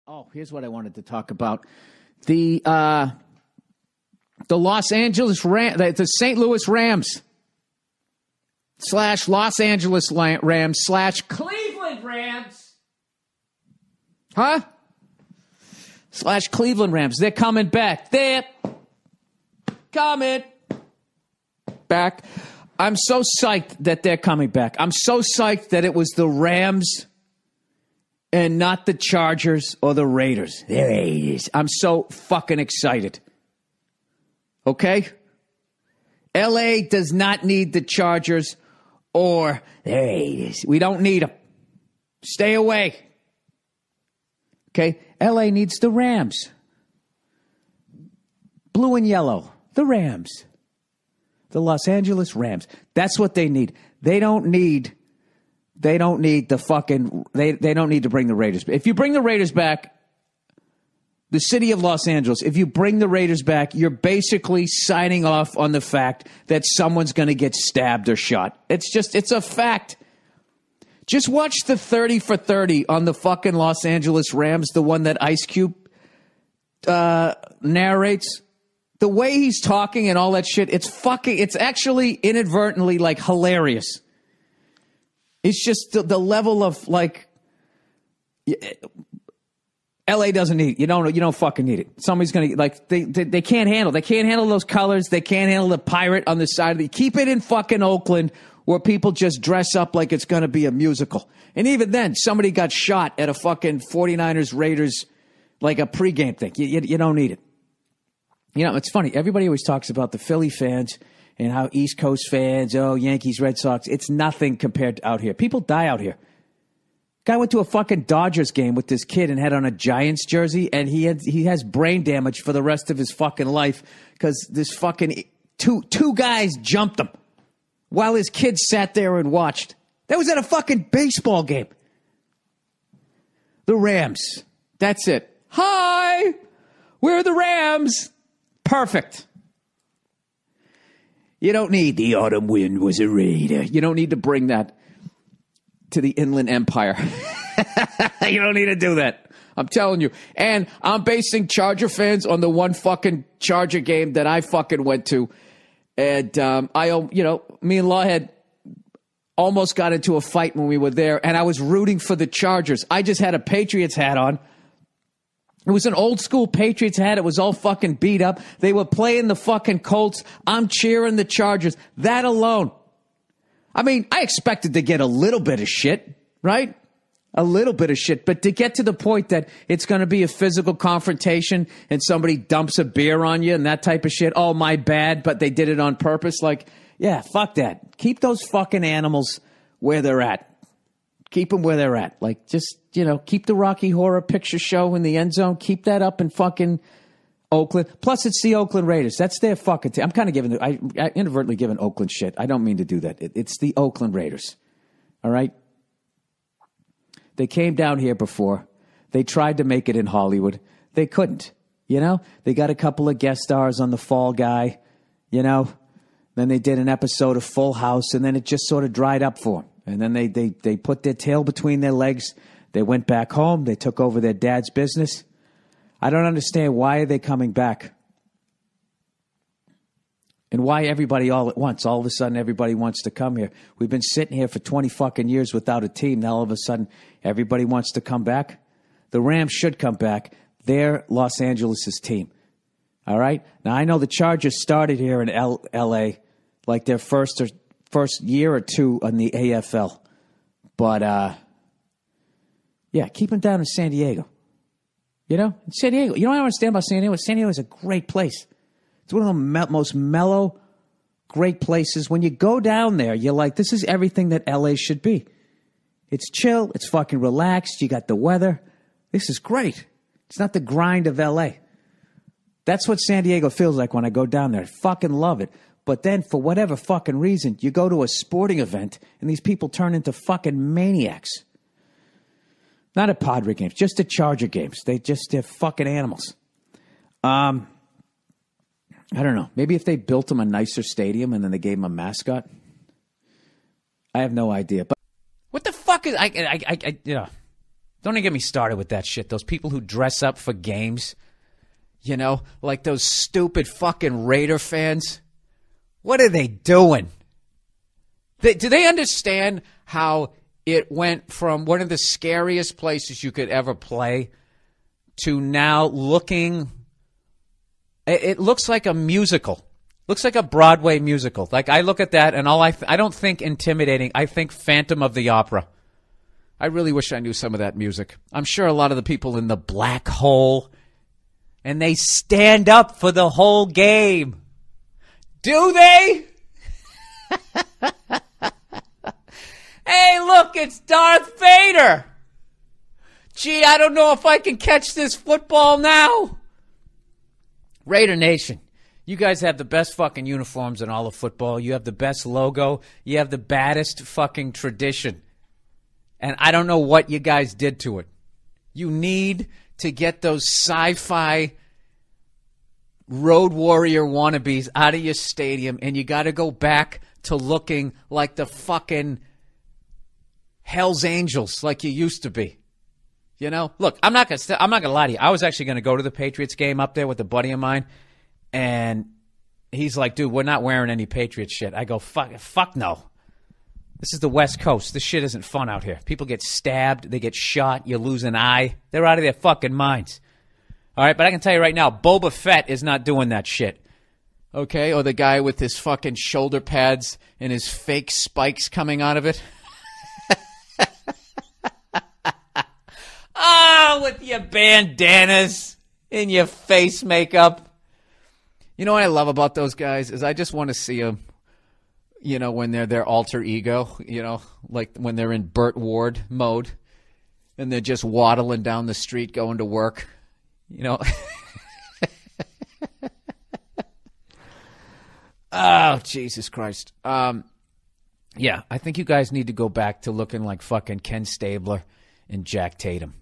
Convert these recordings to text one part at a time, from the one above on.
Oh, here's what I wanted to talk about. The Los Angeles the St. Louis Rams / Los Angeles Rams / Cleveland Rams. Huh? / Cleveland Rams. They're coming back. They're coming back. I'm so psyched that they're coming back. I'm so psyched that it was the Rams and not the Chargers or the Raiders. There it is. I'm so fucking excited. Okay? LA does not need the Chargers or there it is. We don't need them. Stay away. Okay? LA needs the Rams. Blue and yellow. The Rams. The Los Angeles Rams. That's what they need. They don't need the fucking, they don't need to bring the Raiders. If you bring the Raiders back, the city of Los Angeles, if you bring the Raiders back, you're basically signing off on the fact that someone's going to get stabbed or shot. It's a fact. Just watch the 30 for 30 on the fucking Los Angeles Rams, the one that Ice Cube narrates. The way he's talking and all that shit, it's actually inadvertently like hilarious. It's just the level of like, LA doesn't need it. You don't fucking need it. Somebody's gonna like they can't handle. They can't handle those colors. They can't handle the pirate on the side of the. Keep it in fucking Oakland where people just dress up like it's gonna be a musical. And even then, somebody got shot at a fucking 49ers Raiders like a pregame thing. You don't need it. You know, it's funny. Everybody always talks about the Philly fans and how East Coast fans, Yankees, Red Sox. It's nothing compared to out here. People die out here. Guy went to a fucking Dodgers game with this kid and had on a Giants jersey, and he has brain damage for the rest of his fucking life because this fucking two guys jumped him while his kid sat there and watched. That was at a fucking baseball game. The Rams. That's it. Hi, we're the Rams. Perfect. You don't need the autumn wind was a raider. You don't need to bring that to the Inland Empire. You don't need to do that. I'm telling you. And I'm basing Charger fans on the one fucking Charger game that I fucking went to. And me and Lawhead almost got into a fight when we were there. And I was rooting for the Chargers. I just had a Patriots hat on. It was an old school Patriots hat. It was all fucking beat up. They were playing the fucking Colts. I'm cheering the Chargers. That alone. I mean, I expected to get a little bit of shit, right? A little bit of shit. But to get to the point that it's going to be a physical confrontation and somebody dumps a beer on you and that type of shit. Oh, my bad, but they did it on purpose. Like, yeah, fuck that. Keep those fucking animals where they're at. Keep them where they're at. Like, just, keep the Rocky Horror Picture Show in the end zone. Keep that up in fucking Oakland. Plus, it's the Oakland Raiders. That's their fucking team. I'm kind of I inadvertently giving Oakland shit. I don't mean to do that. It's the Oakland Raiders. All right? They came down here before. They tried to make it in Hollywood. They couldn't. They got a couple of guest stars on The Fall Guy. Then they did an episode of Full House, and then it just sort of dried up for them. And then they put their tail between their legs. They went back home. They took over their dad's business. I don't understand, why are they coming back? And why everybody all at once? All of a sudden, everybody wants to come here. We've been sitting here for 20 fucking years without a team. Now, all of a sudden, everybody wants to come back. The Rams should come back. They're Los Angeles' team. All right? Now, I know the Chargers started here in L.A. like their first year or two on the AFL. But, yeah, keep them down in San Diego. San Diego. You know what I understand about San Diego? San Diego is a great place. It's one of the most mellow, great places. When you go down there, you're like, this is everything that LA should be. It's chill. It's fucking relaxed. You got the weather. This is great. It's not the grind of LA. That's what San Diego feels like when I go down there. I fucking love it. But then, for whatever fucking reason, you go to a sporting event, and these people turn into fucking maniacs. Not at Padre games, just at Charger games. They're fucking animals. I don't know. Maybe if they built them a nicer stadium and then they gave them a mascot. I have no idea. But what the fuck is Don't even get me started with that shit. Those people who dress up for games, you know, like those stupid fucking Raider fans. What are they doing? Do they understand how it went from one of the scariest places you could ever play to now looking... It looks like a musical. Looks like a Broadway musical. Like, I look at that, and I don't think intimidating. I think Phantom of the Opera. I really wish I knew some of that music. I'm sure a lot of the people in the black hole, and they stand up for the whole game. Do they? Hey, look, it's Darth Vader. Gee, I don't know if I can catch this football now. Raider Nation, you guys have the best fucking uniforms in all of football. You have the best logo. You have the baddest fucking tradition. And I don't know what you guys did to it. You need to get those sci-fi Road Warrior wannabes out of your stadium, and you got to go back to looking like the fucking Hell's Angels like you used to be. You know, look, I'm not gonna lie to you. I was actually gonna go to the Patriots game up there with a buddy of mine, and he's like, "Dude, we're not wearing any Patriots shit." I go, "Fuck no. This is the West Coast. This shit isn't fun out here. People get stabbed, they get shot, you lose an eye. They're out of their fucking minds." All right, but I can tell you right now, Boba Fett is not doing that shit. Okay, or the guy with his fucking shoulder pads and his fake spikes coming out of it. Oh, with your bandanas and your face makeup. You know what I love about those guys is I just want to see them, you know, when they're their alter ego, you know, like when they're in Burt Ward mode and they're just waddling down the street going to work, you know. Oh, Jesus Christ. Yeah, I think you guys need to go back to looking like fucking Ken Stabler and Jack Tatum.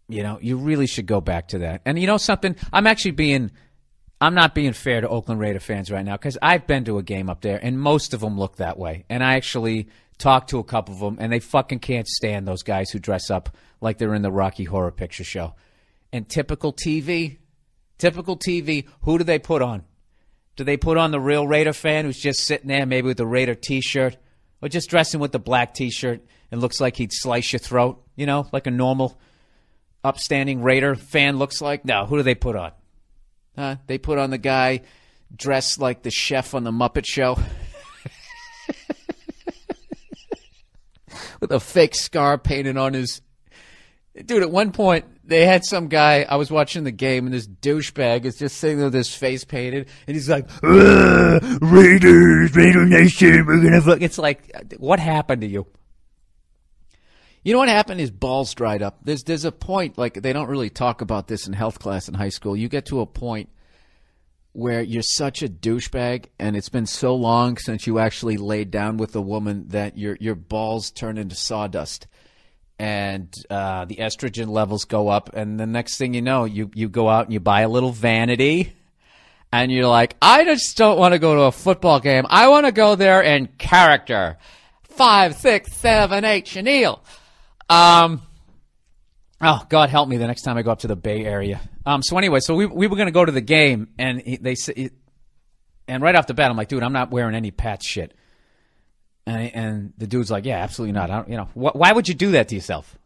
You know, you really should go back to that. And you know something? I'm not being fair to Oakland Raider fans right now because I've been to a game up there, and most of them look that way. And I actually talked to a couple of them, and they fucking can't stand those guys who dress up like they're in the Rocky Horror Picture Show. And typical TV, who do they put on? Do they put on the real Raider fan who's just sitting there maybe with the Raider T-shirt or just dressing with the black T-shirt and looks like he'd slice your throat, you know, like a normal upstanding Raider fan looks like? No, who do they put on? They put on the guy dressed like the chef on the Muppet Show with a fake scar painted on his... Dude, at one point, they had some guy, I was watching the game, and this douchebag is just sitting there with his face painted, and he's like, Raiders, Raider Nation, we're gonna fuck... It's like, what happened to you? You know what happened? His balls dried up. There's a point, like, they don't really talk about this in health class in high school. You get to a point where you're such a douchebag, and it's been so long since you actually laid down with a woman that your balls turn into sawdust. And the estrogen levels go up, and the next thing you know, you go out and you buy a little vanity, and you're like, I just don't want to go to a football game. I want to go there in character. 5, 6, 7, 8, Chenille. Oh, God help me the next time I go up to the Bay Area. So anyway, so we were going to go to the game, and and right off the bat, I'm like, dude, I'm not wearing any Pats shit. And the dude's like, yeah, absolutely not. I don't, you know, why would you do that to yourself?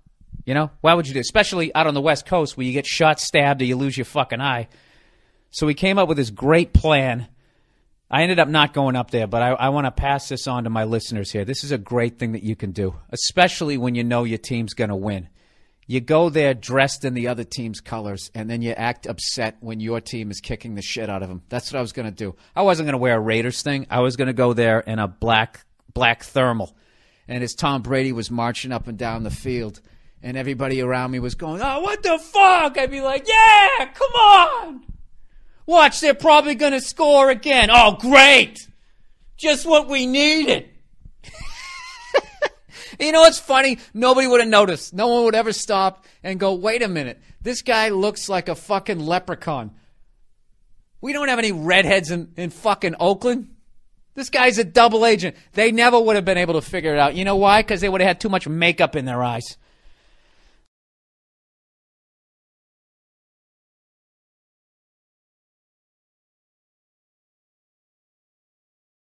You know, why would you do it? Especially out on the West Coast where you get shot, stabbed, or you lose your fucking eye. So we came up with this great plan. I ended up not going up there, but I want to pass this on to my listeners here. This is a great thing that you can do, especially when you know your team's going to win. You go there dressed in the other team's colors, and then you act upset when your team is kicking the shit out of them. That's what I was going to do. I wasn't going to wear a Raiders thing. I was going to go there in a black thermal. And as Tom Brady was marching up and down the field, and everybody around me was going, oh, what the fuck? I'd be like, yeah, come on. Watch, they're probably going to score again. Oh, great. Just what we needed. You know what's funny? Nobody would have noticed. No one would ever stop and go, wait a minute. This guy looks like a fucking leprechaun. We don't have any redheads in fucking Oakland. This guy's a double agent. They never would have been able to figure it out. You know why? Because they would have had too much makeup in their eyes.